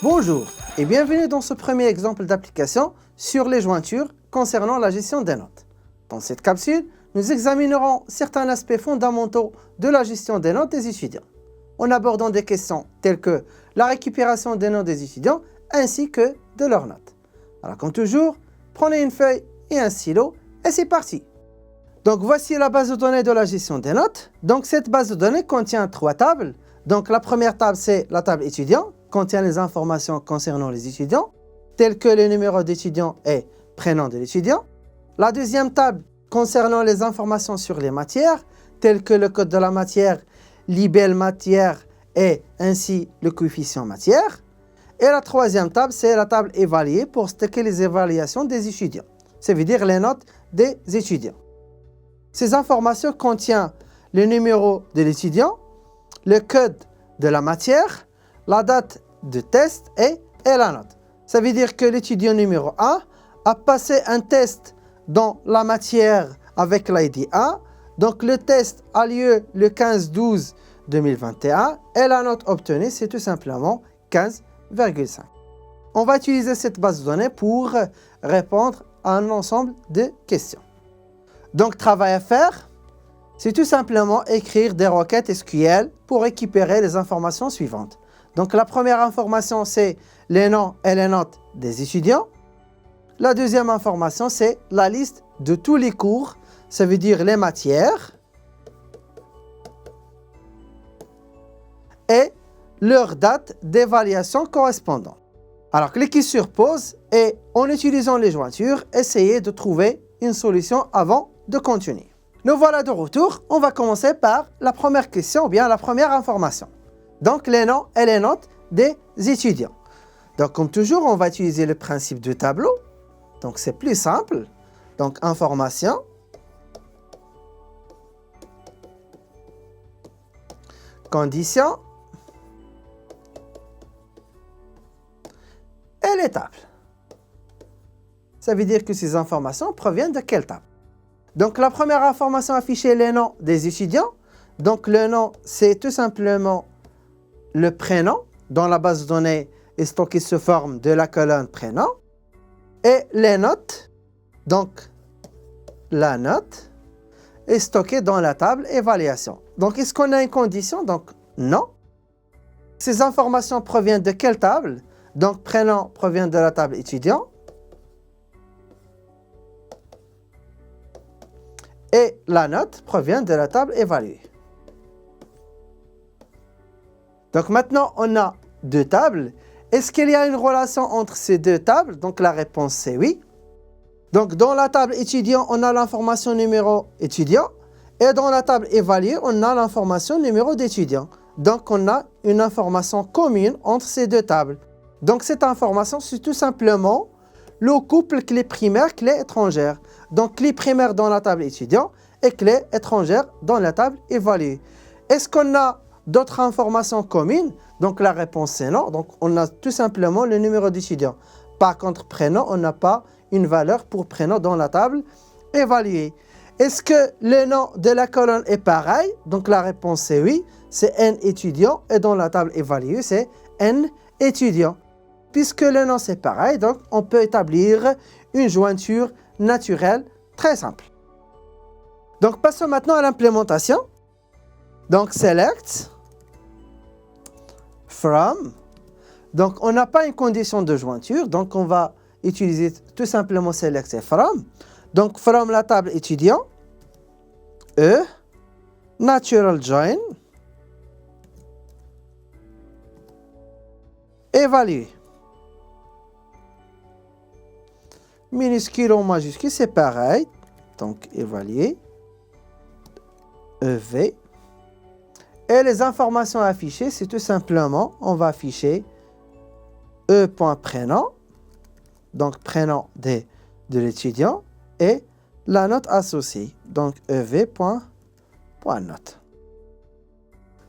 Bonjour et bienvenue dans ce premier exemple d'application sur les jointures concernant la gestion des notes. Dans cette capsule, nous examinerons certains aspects fondamentaux de la gestion des notes des étudiants, en abordant des questions telles que la récupération des notes des étudiants ainsi que de leurs notes. Alors comme toujours, prenez une feuille et un stylo et c'est parti. Donc voici la base de données de la gestion des notes. Donc cette base de données contient 3 tables. Donc la première table c'est la table étudiant, contient les informations concernant les étudiants, telles que le numéro d'étudiant et prénom de l'étudiant. La deuxième table concernant les informations sur les matières, telles que le code de la matière, libelle matière et ainsi le coefficient matière. Et la troisième table, c'est la table évaluée pour stocker les évaluations des étudiants. Ça veut dire les notes des étudiants. Ces informations contiennent le numéro de l'étudiant, le code de la matière, la date de test et la note. Ça veut dire que l'étudiant numéro 1 a passé un test dans la matière avec l'ID 1. Donc le test a lieu le 15-12-2021 et la note obtenue c'est tout simplement 15,5. On va utiliser cette base de données pour répondre à un ensemble de questions. Donc travail à faire, c'est tout simplement écrire des requêtes SQL pour récupérer les informations suivantes. Donc la première information c'est les noms et les notes des étudiants. La deuxième information c'est la liste de tous les cours, ça veut dire les matières et leur date d'évaluation correspondante. Alors cliquez sur pause et en utilisant les jointures, essayez de trouver une solution avant de continuer. Nous voilà de retour, on va commencer par la première question ou bien la première information. Donc les noms et les notes des étudiants. Donc comme toujours, on va utiliser le principe du tableau. Donc c'est plus simple. Donc information. Conditions. Et les tables. Ça veut dire que ces informations proviennent de quelle table? Donc la première information affichée, les noms des étudiants. Donc le nom, c'est tout simplement le prénom. Dans la base de données est stocké sous forme de la colonne prénom. Et les notes, donc la note, est stockée dans la table évaluation. Donc est-ce qu'on a une condition? Donc non. Ces informations proviennent de quelle table? Donc prénom provient de la table étudiant. Et la note provient de la table évaluée. Donc maintenant, on a deux tables. Est-ce qu'il y a une relation entre ces deux tables? Donc la réponse c'est oui. Donc dans la table étudiant, on a l'information numéro étudiant. Et dans la table évaluée, on a l'information numéro d'étudiant. Donc on a une information commune entre ces deux tables. Donc cette information, c'est tout simplement le couple clé primaire, clé étrangère. Donc clé primaire dans la table étudiant et clé étrangère dans la table évaluée. Est-ce qu'on a d'autres informations communes? Donc la réponse c'est non. Donc on a tout simplement le numéro d'étudiant. Par contre prénom, on n'a pas une valeur pour prénom dans la table évaluée. Est-ce que le nom de la colonne est pareil? Donc la réponse c'est oui. C'est N étudiant et dans la table évaluée c'est N étudiant. Puisque le nom c'est pareil, donc on peut établir une jointure naturelle très simple. Donc passons maintenant à l'implémentation. Donc select from. Donc on n'a pas une condition de jointure, donc on va utiliser tout simplement select et from. Donc from la table étudiant, natural join, évaluer. Minuscule ou majuscule, c'est pareil. Donc, évaluer. EV. Et les informations affichées, c'est tout simplement, on va afficher E.prénom. Donc, prénom de l'étudiant. Et la note associée. Donc, EV.note.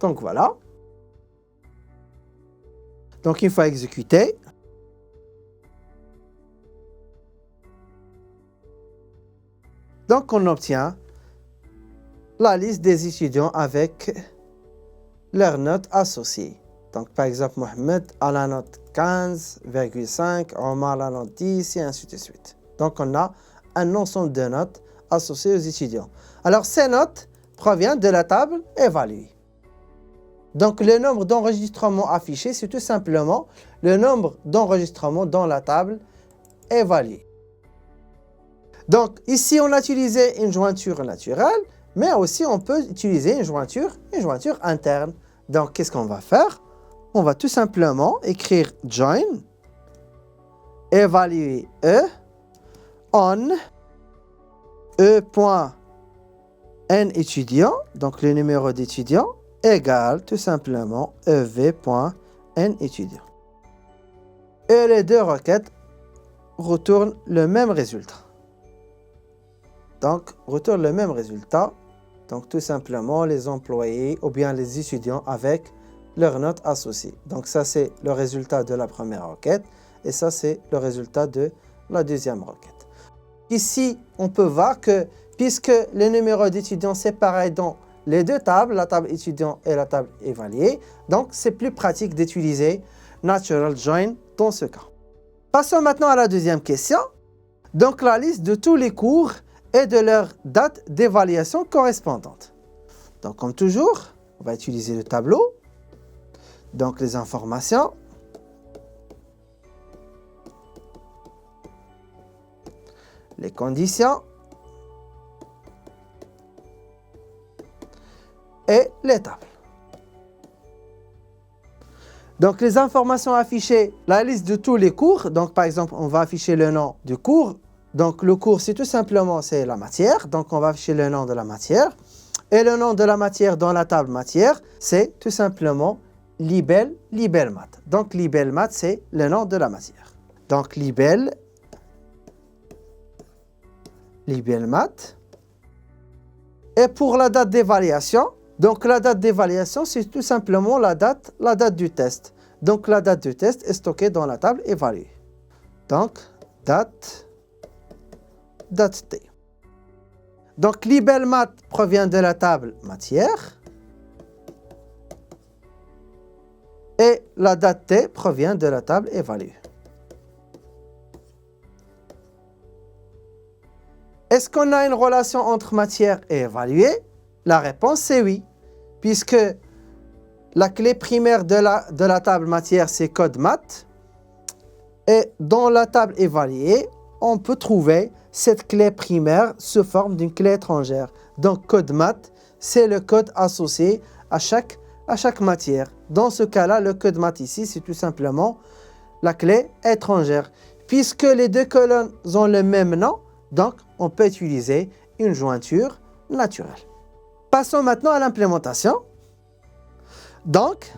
Donc, voilà. Donc, il faut exécuter. Donc, on obtient la liste des étudiants avec leurs notes associées. Donc, par exemple, Mohamed a la note 15,5, Omar la note 10, et ainsi de suite. Donc, on a un ensemble de notes associées aux étudiants. Alors, ces notes proviennent de la table évaluée. Donc, le nombre d'enregistrements affichés, c'est tout simplement le nombre d'enregistrements dans la table évaluée. Donc, ici, on a utilisé une jointure naturelle, mais aussi on peut utiliser une jointure interne. Donc, qu'est-ce qu'on va faire? On va tout simplement écrire join, évaluer E, on, E.n étudiant, donc le numéro d'étudiant, égale tout simplement ev.n étudiant. Et les deux requêtes retournent le même résultat. Donc, retournent le même résultat. Donc, tout simplement, les employés ou bien les étudiants avec leurs notes associées. Donc, ça, c'est le résultat de la première requête. Et ça, c'est le résultat de la deuxième requête. Ici, on peut voir que, puisque le numéro d'étudiant, c'est pareil dans les deux tables, la table étudiant et la table évaluée, donc c'est plus pratique d'utiliser Natural Join dans ce cas. Passons maintenant à la deuxième question. Donc, la liste de tous les cours et de leur date d'évaluation correspondante. Donc, comme toujours, on va utiliser le tableau. Donc, les informations. Les conditions. Et les tables. Donc, les informations affichées, la liste de tous les cours. Donc, par exemple, on va afficher le nom du cours. Donc, le cours, c'est tout simplement, c'est la matière. Donc, on va afficher le nom de la matière. Et le nom de la matière dans la table matière, c'est tout simplement Libel Math. Donc, Libel Math, c'est le nom de la matière. Donc, Libel Math. Et pour la date d'évaluation, donc la date d'évaluation, c'est tout simplement la date du test. Donc, la date du test est stockée dans la table évaluée. Donc, date T. Donc, Libel Math provient de la table matière. Et la date T provient de la table évaluée. Est-ce qu'on a une relation entre matière et évaluée? La réponse c'est oui, puisque la clé primaire de la table matière c'est code math. Et dans la table évaluée, on peut trouver cette clé primaire sous forme d'une clé étrangère. Donc code math, c'est le code associé à chaque matière. Dans ce cas-là, le code math ici, c'est tout simplement la clé étrangère. Puisque les deux colonnes ont le même nom, donc on peut utiliser une jointure naturelle. Passons maintenant à l'implémentation. Donc,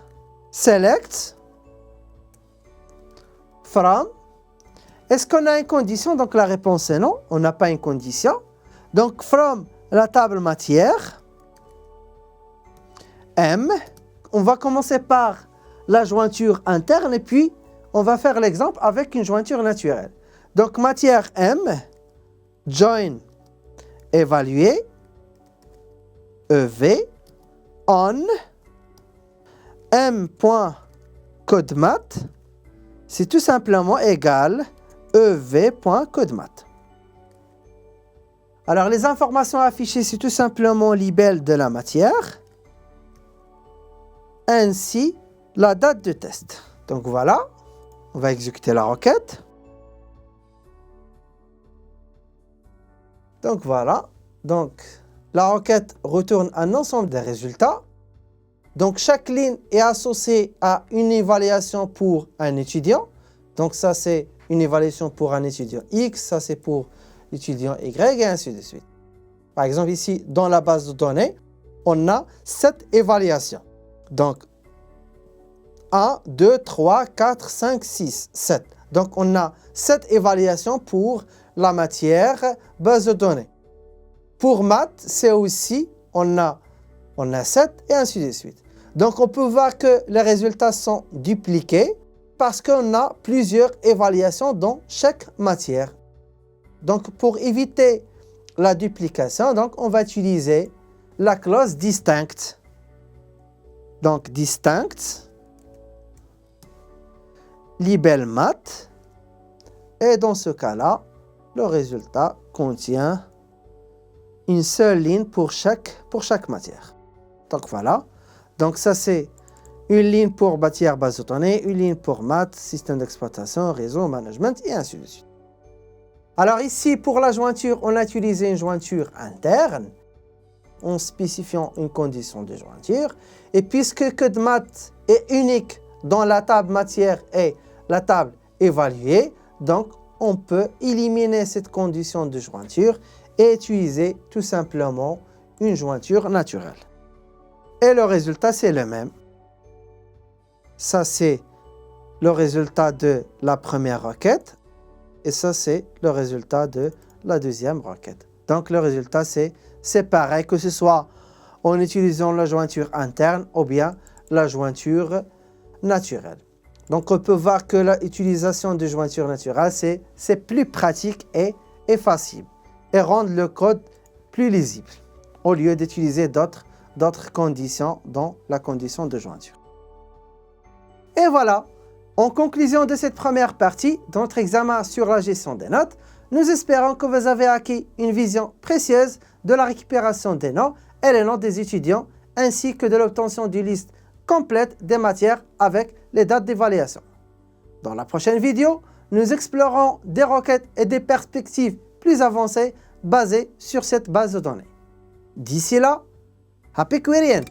select from. Est-ce qu'on a une condition? Donc la réponse est non, on n'a pas une condition. Donc from la table matière, M, on va commencer par la jointure interne et puis on va faire l'exemple avec une jointure naturelle. Donc matière M, join évalué, EV, on, m.codemath, c'est tout simplement égal ev.codemath. Alors, les informations affichées, c'est tout simplement libelle de la matière, ainsi la date de test. Donc voilà, on va exécuter la requête. Donc voilà, donc la requête retourne un ensemble de résultats. Donc chaque ligne est associée à une évaluation pour un étudiant. Donc ça c'est une évaluation pour un étudiant X, ça c'est pour l'étudiant Y et ainsi de suite. Par exemple ici dans la base de données, on a 7 évaluations. Donc 1, 2, 3, 4, 5, 6, 7. Donc on a 7 évaluations pour la matière base de données. Pour maths, c'est aussi, on a 7 et ainsi de suite. Donc on peut voir que les résultats sont dupliqués parce qu'on a plusieurs évaluations dans chaque matière. Donc pour éviter la duplication, donc on va utiliser la clause distinct. Donc distinct libelle mat. Et dans ce cas-là, le résultat contient une seule ligne pour chaque matière. Donc voilà. Donc ça c'est une ligne pour matière base de données, une ligne pour maths, système d'exploitation, réseau, management et ainsi de suite. Alors ici pour la jointure, on a utilisé une jointure interne en spécifiant une condition de jointure. Et puisque code maths est unique dans la table matière et la table évaluée, donc on peut éliminer cette condition de jointure et utiliser tout simplement une jointure naturelle. Et le résultat c'est le même. Ça c'est le résultat de la première requête et ça c'est le résultat de la deuxième requête. Donc le résultat c'est pareil, que ce soit en utilisant la jointure interne ou bien la jointure naturelle. Donc on peut voir que l'utilisation de jointure naturelle c'est plus pratique et facile et rendre le code plus lisible au lieu d'utiliser d'autres conditions dans la condition de jointure. Et voilà, en conclusion de cette première partie de notre examen sur la gestion des notes, nous espérons que vous avez acquis une vision précieuse de la récupération des notes et les notes des étudiants, ainsi que de l'obtention d'une liste complète des matières avec les dates d'évaluation. Dans la prochaine vidéo, nous explorerons des requêtes et des perspectives plus avancées basées sur cette base de données. D'ici là, happy querying!